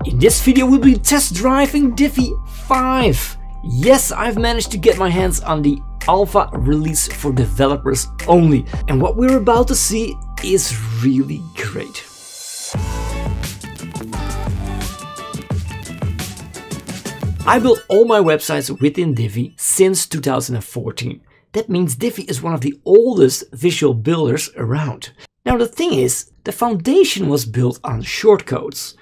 In this video we'll be test driving Divi 5. Yes, I've managed to get my hands on the alpha release for developers only. And what we're about to see is really great. I built all my websites within Divi since 2014. That means Divi is one of the oldest visual builders around. Now the thing is, the foundation was built on shortcodes.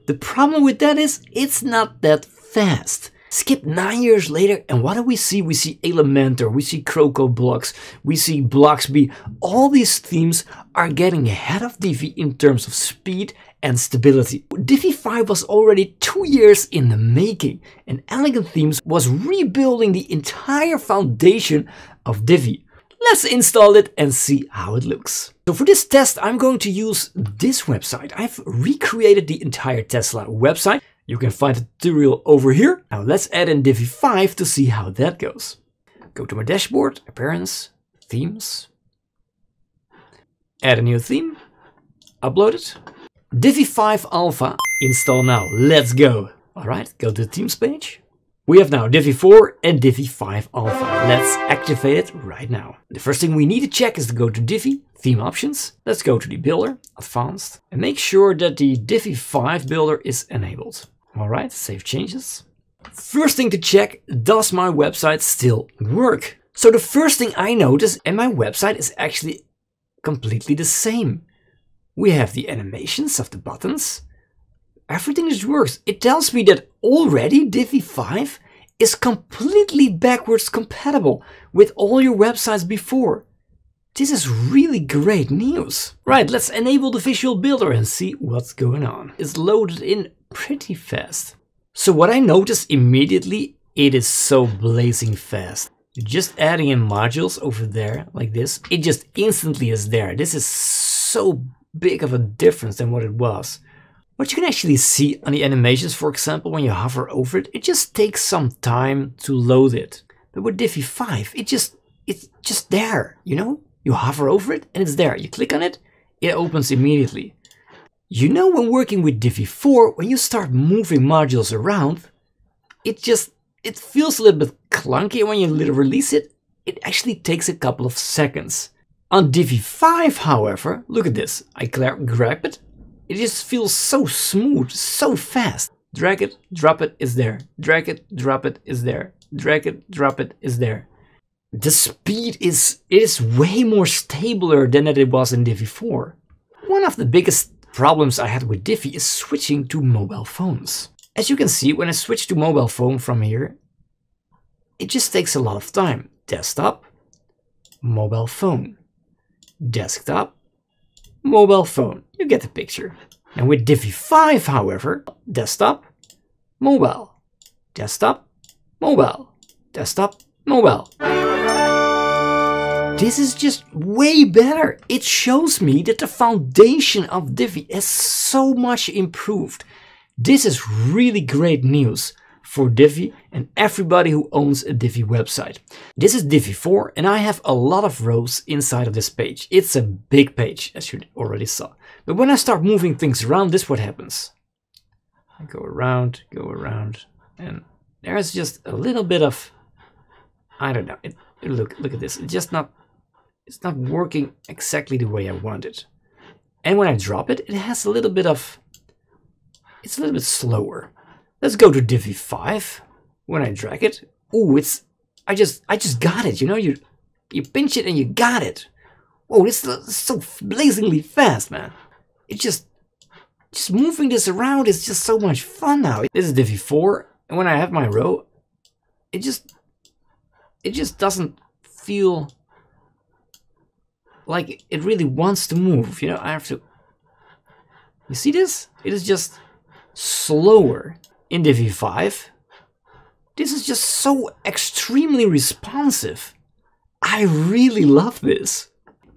The problem with that is, it's not that fast. Skip 9 years later and what do we see? We see Elementor, we see Croco Blocks, we see Bloxby. All these themes are getting ahead of Divi in terms of speed and stability. Divi 5 was already 2 years in the making, and Elegant Themes was rebuilding the entire foundation of Divi. Let's install it and see how it looks. So for this test, I'm going to use this website. I've recreated the entire Tesla website. You can find the tutorial over here. Now let's add in Divi 5 to see how that goes. Go to my dashboard, Appearance, Themes. Add a new theme. Upload it. Divi 5 Alpha, install now. Let's go. Alright, go to the Themes page. We have now Divi 4 and Divi 5 Alpha. Let's activate it right now. The first thing we need to check is to go to Divi, Theme Options. Let's go to the Builder, Advanced, and make sure that the Divi 5 Builder is enabled. Alright, save changes. First thing to check, does my website still work? So the first thing I notice, and my website is actually completely the same. We have the animations of the buttons. Everything just works. It tells me that already Divi 5 is completely backwards compatible with all your websites before. This is really great news. Right, let's enable the visual builder and see what's going on. It's loaded in pretty fast. So what I noticed immediately, it is so blazing fast. Just adding in modules over there like this, it just instantly is there. This is so big of a difference than what it was. What you can actually see on the animations, for example, when you hover over it, it just takes some time to load it. But with Divi 5, it's just there, you know? You hover over it and it's there. You click on it, it opens immediately. You know, when working with Divi 4, when you start moving modules around, it feels a little bit clunky. When you release it, it actually takes a couple of seconds. On Divi 5, however, look at this. I grab it. It just feels so smooth, so fast. Drag it, drop it, is there. Drag it, drop it, is there. Drag it, drop it, is there. The speed is way more stabler than it was in Divi 4. One of the biggest problems I had with Divi is switching to mobile phones. As you can see, when I switch to mobile phone from here, it just takes a lot of time. Desktop, mobile phone, desktop, mobile phone. You get the picture. And with Divi 5, however, desktop, mobile, desktop, mobile, desktop, mobile. This is just way better. It shows me that the foundation of Divi is so much improved. This is really great news for Divi and everybody who owns a Divi website. This is Divi 4 and I have a lot of rows inside of this page. It's a big page, as you already saw. But when I start moving things around, this is what happens. I go around, and there's just a little bit of, I don't know, look at this. It's not working exactly the way I want it. And when I drop it, it has a little bit of, it's a little bit slower. Let's go to Divi 5. When I drag it, ooh, I just got it. You know, you pinch it and you got it. Whoa, this is so blazingly fast, man. It just moving this around is just so much fun now. This is Divi 4, and when I have my row, it just doesn't feel like it really wants to move. You know, I have to. You see this? It is just slower. In Divi 5, this is just so extremely responsive. I really love this.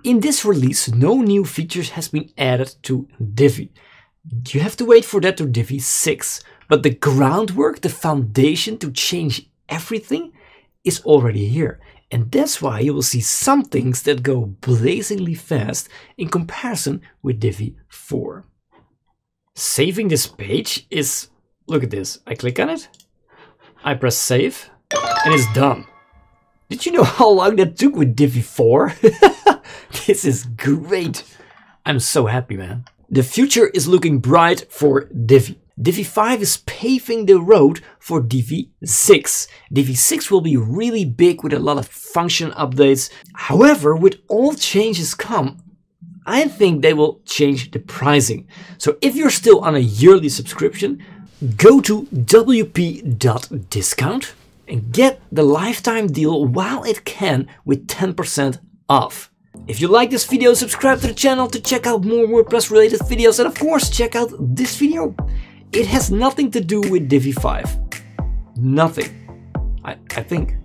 In this release, no new features has been added to Divi. You have to wait for that to Divi 6, but the groundwork, the foundation to change everything is already here. And that's why you will see some things that go blazingly fast in comparison with Divi 4. Saving this page is Look at this. I click on it, I press save, and it's done. Did you know how long that took with Divi 4? This is great. I'm so happy, man. The future is looking bright for Divi. Divi 5 is paving the road for Divi 6. Divi 6 will be really big with a lot of function updates. However, with all changes come, I think they will change the pricing. So if you're still on a yearly subscription, go to wp.discount and get the lifetime deal while it can with 10% off. If you like this video, subscribe to the channel to check out more WordPress related videos, and of course check out this video. It has nothing to do with Divi 5. Nothing. I think.